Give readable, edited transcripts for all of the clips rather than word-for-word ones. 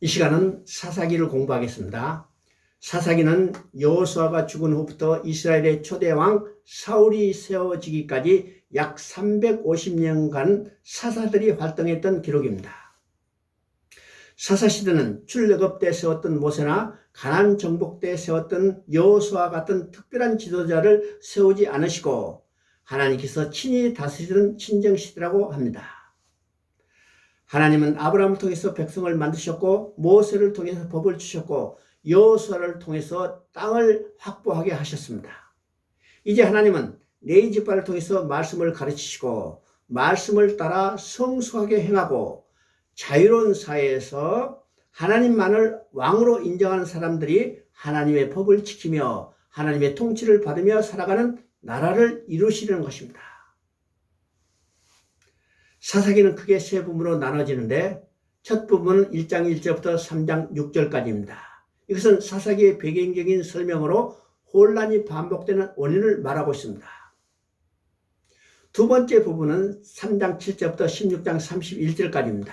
이 시간은 사사기를 공부하겠습니다. 사사기는 여호수아가 죽은 후부터 이스라엘의 초대왕 사울이 세워지기까지 약 350년간 사사들이 활동했던 기록입니다. 사사시대는 출애굽 때 세웠던 모세나 가나안 정복 때 세웠던 여호수아 같은 특별한 지도자를 세우지 않으시고 하나님께서 친히 다스리던 친정시대라고 합니다. 하나님은 아브라함을 통해서 백성을 만드셨고 모세를 통해서 법을 주셨고 여호수아를 통해서 땅을 확보하게 하셨습니다. 이제 하나님은 레위 지파를 통해서 말씀을 가르치시고 말씀을 따라 성숙하게 행하고 자유로운 사회에서 하나님만을 왕으로 인정하는 사람들이 하나님의 법을 지키며 하나님의 통치를 받으며 살아가는 나라를 이루시려는 것입니다. 사사기는 크게 세 부분으로 나눠지는데 첫 부분은 1장 1절부터 3장 6절까지입니다. 이것은 사사기의 배경적인 설명으로 혼란이 반복되는 원인을 말하고 있습니다. 두 번째 부분은 3장 7절부터 16장 31절까지입니다.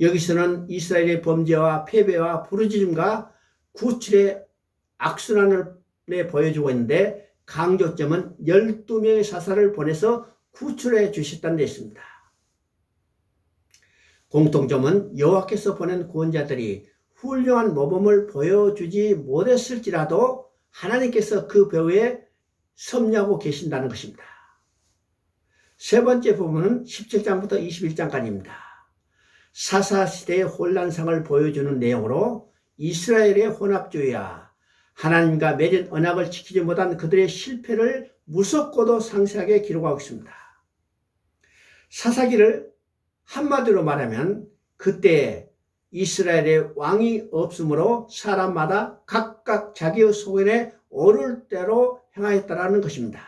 여기서는 이스라엘의 범죄와 패배와 부르짖음과 구출의 악순환을 보여주고 있는데 강조점은 12명의 사사를 보내서 구출해 주셨다는 데 있습니다. 공통점은 여호와께서 보낸 구원자들이 훌륭한 모범을 보여주지 못했을지라도 하나님께서 그 배후에 섭리하고 계신다는 것입니다. 세 번째 부분은 17장부터 21장까지입니다. 사사시대의 혼란상을 보여주는 내용으로 이스라엘의 혼합주의와 하나님과 맺은 언약을 지키지 못한 그들의 실패를 무섭고도 상세하게 기록하고 있습니다. 사사기를 한마디로 말하면 그때 이스라엘의 왕이 없으므로 사람마다 각각 자기의 소견에 오를 대로 행하였다라는 것입니다.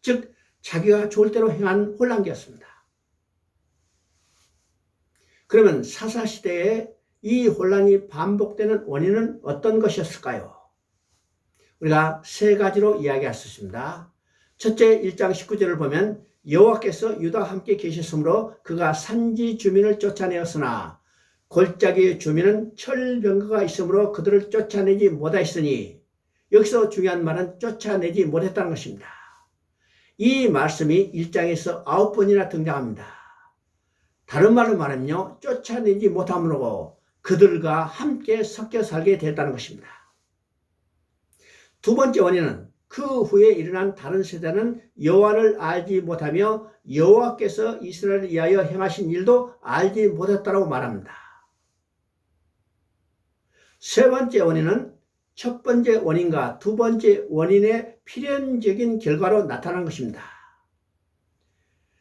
즉 자기가 좋을 대로 행한 혼란기였습니다. 그러면 사사시대에 이 혼란이 반복되는 원인은 어떤 것이었을까요? 우리가 세 가지로 이야기할 수 있습니다. 첫째 1장 19절을 보면 여호와께서 유다와 함께 계셨으므로 그가 산지 주민을 쫓아내었으나 골짜기의 주민은 철병거가 있으므로 그들을 쫓아내지 못하였으니 여기서 중요한 말은 쫓아내지 못했다는 것입니다. 이 말씀이 1장에서 9번이나 등장합니다. 다른 말로 말하면요, 쫓아내지 못함으로 그들과 함께 섞여 살게 됐다는 것입니다. 두 번째 원인은 그 후에 일어난 다른 세대는 여호와를 알지 못하며 여호와께서 이스라엘을 위하여 행하신 일도 알지 못했다고 말합니다. 세 번째 원인은 첫 번째 원인과 두 번째 원인의 필연적인 결과로 나타난 것입니다.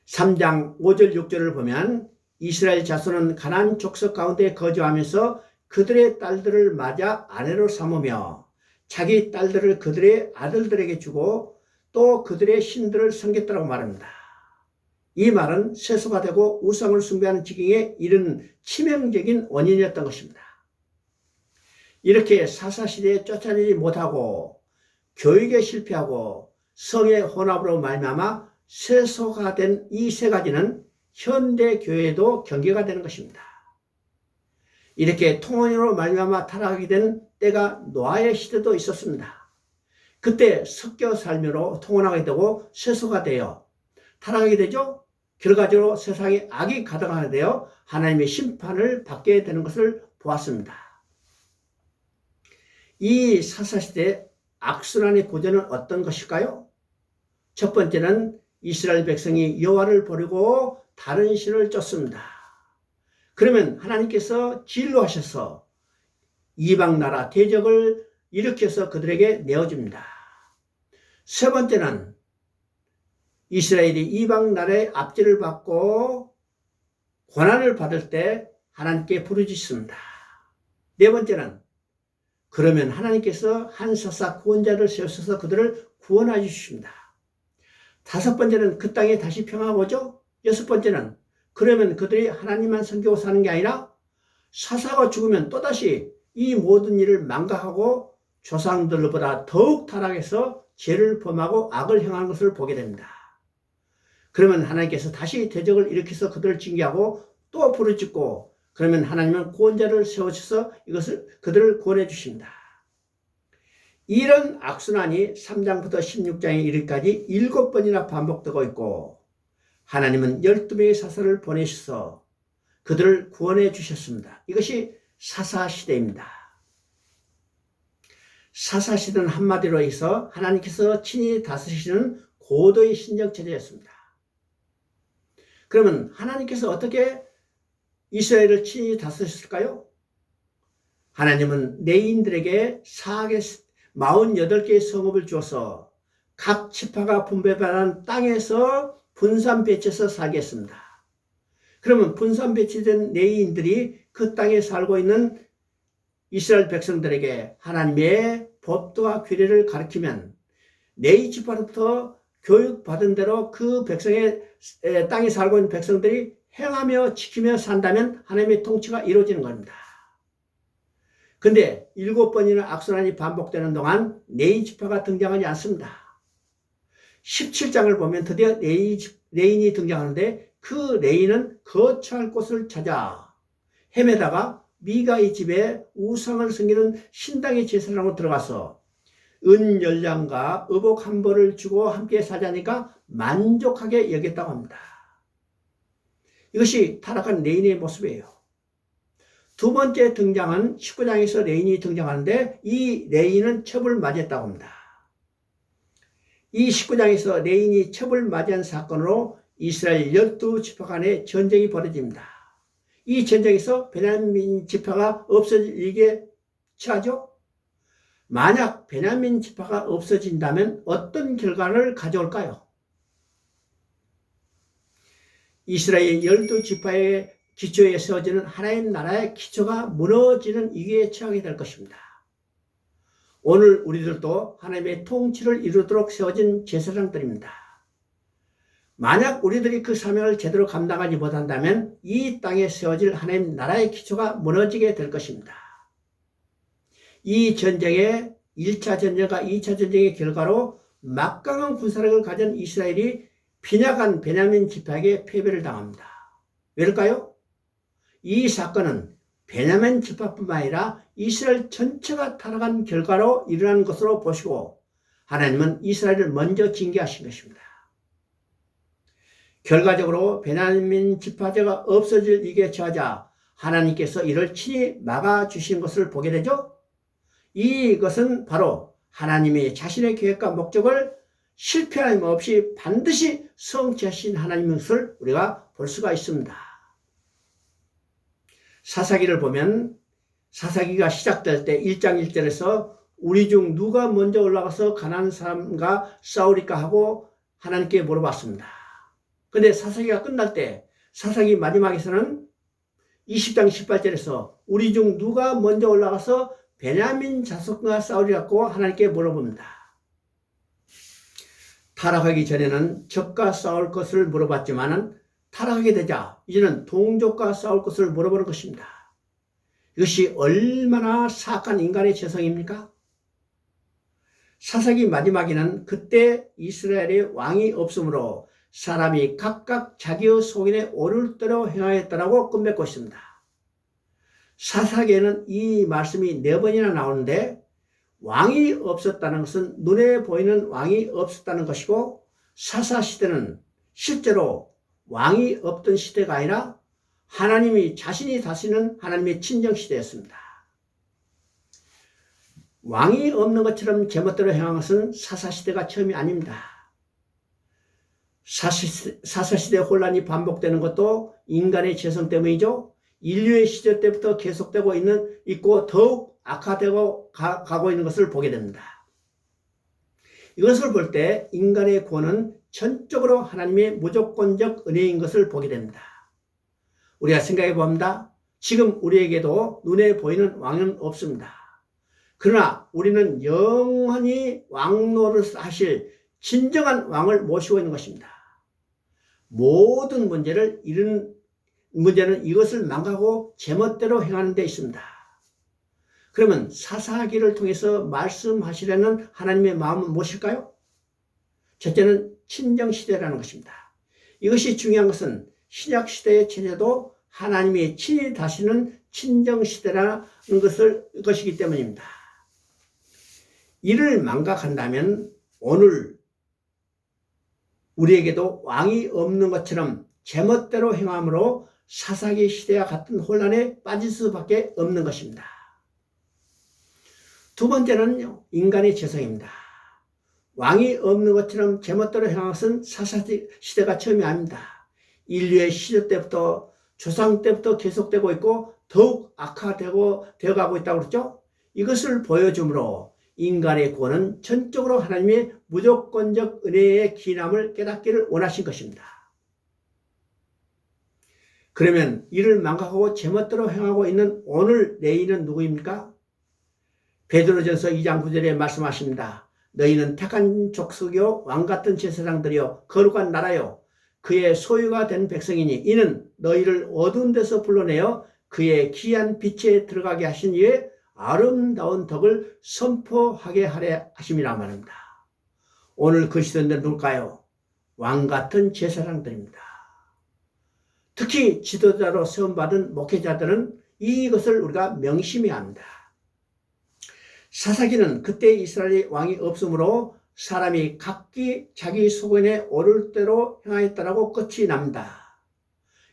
3장 5절 6절을 보면 이스라엘 자손은 가나안 족속 가운데 거주하면서 그들의 딸들을 맞아 아내로 삼으며 자기 딸들을 그들의 아들들에게 주고 또 그들의 신들을 섬겼다고 말합니다. 이 말은 세수가 되고 우상을 숭배하는 지경에 이른 치명적인 원인이었던 것입니다. 이렇게 사사시대에 쫓아내지 못하고 교육에 실패하고 성의 혼합으로 말미암아 세소가 된 이 세 가지는 현대 교회에도 경계가 되는 것입니다. 이렇게 통혼으로 말미암아 타락하게 된 때가 노아의 시대도 있었습니다. 그때 섞여 살므로 통혼하게 되고 세소가 되어 타락하게 되죠. 결과적으로 세상에 악이 가득하게 되어 하나님의 심판을 받게 되는 것을 보았습니다. 이 사사시대의 악순환의 구조는 어떤 것일까요? 첫 번째는 이스라엘 백성이 여호와를 버리고 다른 신을 쫓습니다. 그러면 하나님께서 진노하셔서 이방 나라 대적을 일으켜서 그들에게 내어줍니다. 세 번째는 이스라엘이 이방 나라의 압제를 받고 고난을 받을 때 하나님께 부르짖습니다. 네 번째는 그러면 하나님께서 한 사사 구원자를 세우셔서 그들을 구원해 주십니다. 다섯 번째는 그 땅에 다시 평화가 오죠. 여섯 번째는 그러면 그들이 하나님만 섬기고 사는 게 아니라 사사가 죽으면 또다시 이 모든 일을 망각하고 조상들보다 더욱 타락해서 죄를 범하고 악을 행하는 것을 보게 됩니다. 그러면 하나님께서 다시 대적을 일으켜서 그들을 징계하고 또 부르짖고 그러면 하나님은 구원자를 세우셔서 이것을 그들을 구원해 주십니다. 이런 악순환이 3장부터 16장에 이르기까지 7번이나 반복되고 있고 하나님은 12명의 사사를 보내셔서 그들을 구원해 주셨습니다. 이것이 사사시대입니다. 사사시대는 한마디로 해서 하나님께서 친히 다스리시는 고도의 신정체제였습니다. 그러면 하나님께서 어떻게 이스라엘을 친히 다스리셨을까요? 하나님은 레위인들에게 48개의 성읍을 주어서 각 지파가 분배받은 땅에서 분산 배치해서 살게 했습니다. 그러면 분산 배치된 레위인들이 그 땅에 살고 있는 이스라엘 백성들에게 하나님의 법도와 규례를 가르치면 레위 지파로부터 교육받은 대로 그 백성의 땅에 살고 있는 백성들이 행하며 지키며 산다면 하나님의 통치가 이루어지는 겁니다. 근데 7번이나 악순환이 반복되는 동안 레위 지파가 등장하지 않습니다. 17장을 보면 드디어 레인이 등장하는데 그 레인은 거처할 곳을 찾아 헤매다가 미가의 집에 우상을 섬기는 신당의 제사장으로 들어가서 은 10냥과 의복 한 벌을 주고 함께 사자니까 만족하게 여겼다고 합니다. 이것이 타락한 레인의 모습이에요. 두 번째 등장은 19장에서 레인이 등장하는데 이 레인은 첩을 맞이했다고 합니다. 이 19장에서 레인이 첩을 맞이한 사건으로 이스라엘 12지파 간의 전쟁이 벌어집니다. 이 전쟁에서 베냐민 지파가 없어질 일에 처하죠. 만약 베냐민 지파가 없어진다면 어떤 결과를 가져올까요? 이스라엘 12지파의 기초에 세워지는 하나님 나라의 기초가 무너지는 위기에 처하게 될 것입니다. 오늘 우리들도 하나님의 통치를 이루도록 세워진 제사장들입니다. 만약 우리들이 그 사명을 제대로 감당하지 못한다면 이 땅에 세워질 하나님 나라의 기초가 무너지게 될 것입니다. 이 전쟁의 1차 전쟁과 2차 전쟁의 결과로 막강한 군사력을 가진 이스라엘이 빈약한 베냐민 지파에게 패배를 당합니다. 왜일까요? 이 사건은 베냐민 지파뿐만 아니라 이스라엘 전체가 타락한 결과로 일어난 것으로 보시고 하나님은 이스라엘을 먼저 징계하신 것입니다. 결과적으로 베냐민 지파제가 없어질 위기에 처하자 하나님께서 이를 친히 막아주신 것을 보게 되죠. 이것은 바로 하나님의 자신의 계획과 목적을 실패함 없이 반드시 성취하신 하나님의 것을 우리가 볼 수가 있습니다. 사사기를 보면 사사기가 시작될 때 1장 1절에서 우리 중 누가 먼저 올라가서 가나안 사람과 싸우리까 하고 하나님께 물어봤습니다. 그런데 사사기가 끝날 때 사사기 마지막에서는 20장 18절에서 우리 중 누가 먼저 올라가서 베냐민 자손과 싸우리라고 하나님께 물어봅니다. 타락하기 전에는 적과 싸울 것을 물어봤지만 타락하게 되자 이제는 동족과 싸울 것을 물어보는 것입니다. 이것이 얼마나 사악한 인간의 죄성입니까? 사사기 마지막에는 그때 이스라엘의 왕이 없으므로 사람이 각각 자기의 소견에 오를 대로 행하였다라고 끝맺고 있습니다. 사사기에는 이 말씀이 4번이나 나오는데 왕이 없었다는 것은 눈에 보이는 왕이 없었다는 것이고 사사시대는 실제로 왕이 없던 시대가 아니라 하나님이 자신이 다스리는 하나님의 친정시대였습니다. 왕이 없는 것처럼 제멋대로 행한 것은 사사시대가 처음이 아닙니다. 사사시대 혼란이 반복되는 것도 인간의 죄성 때문이죠. 인류의 시대 때부터 계속되고 있고 더욱 악화되고 가고 있는 것을 보게 됩니다. 이것을 볼 때 인간의 구원은 전적으로 하나님의 무조건적 은혜인 것을 보게 됩니다. 우리가 생각해 봅니다. 지금 우리에게도 눈에 보이는 왕은 없습니다. 그러나 우리는 영원히 왕노릇 하실 진정한 왕을 모시고 있는 것입니다. 모든 문제는 이것을 망가고 제멋대로 행하는 데 있습니다. 그러면 사사기를 통해서 말씀하시려는 하나님의 마음은 무엇일까요? 첫째는 친정시대라는 것입니다. 이것이 중요한 것은 신약시대의 체제도 하나님이 친히 다시는 친정시대라는 것이기 때문입니다. 이를 망각한다면 오늘 우리에게도 왕이 없는 것처럼 제멋대로 행함으로 사사기 시대와 같은 혼란에 빠질 수밖에 없는 것입니다. 두 번째는 인간의 죄성입니다. 왕이 없는 것처럼 제멋대로 행한 것은 사사기 시대가 처음이 아닙니다. 인류의 시대 때부터 조상 때부터 계속되고 있고 더욱 악화되어가고 있다고 그랬죠. 이것을 보여주므로 인간의 구원은 전적으로 하나님의 무조건적 은혜의 기남을 깨닫기를 원하신 것입니다. 그러면 이를 망각하고 제멋대로 행하고 있는 오늘 내인은 누구입니까? 베드로전서 2장 9절에 말씀하십니다. 너희는 택한 족속이요 왕같은 제사장들이요 거룩한 나라요 그의 소유가 된 백성이니 이는 너희를 어두운 데서 불러내어 그의 귀한 빛에 들어가게 하신 이의 아름다운 덕을 선포하게 하려 하심이라 말합니다. 오늘 그 시대는 누굴까요? 왕같은 제사장들입니다. 특히 지도자로 세움받은 목회자들은 이것을 우리가 명심해야 합니다. 사사기는 그때 이스라엘의 왕이 없으므로 사람이 각기 자기 소견에 오를 대로 행하였다라고 끝이 납니다.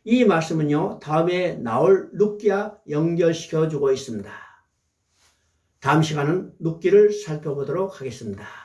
이 말씀은요, 다음에 나올 룻기와 연결시켜 주고 있습니다. 다음 시간은 룻기를 살펴보도록 하겠습니다.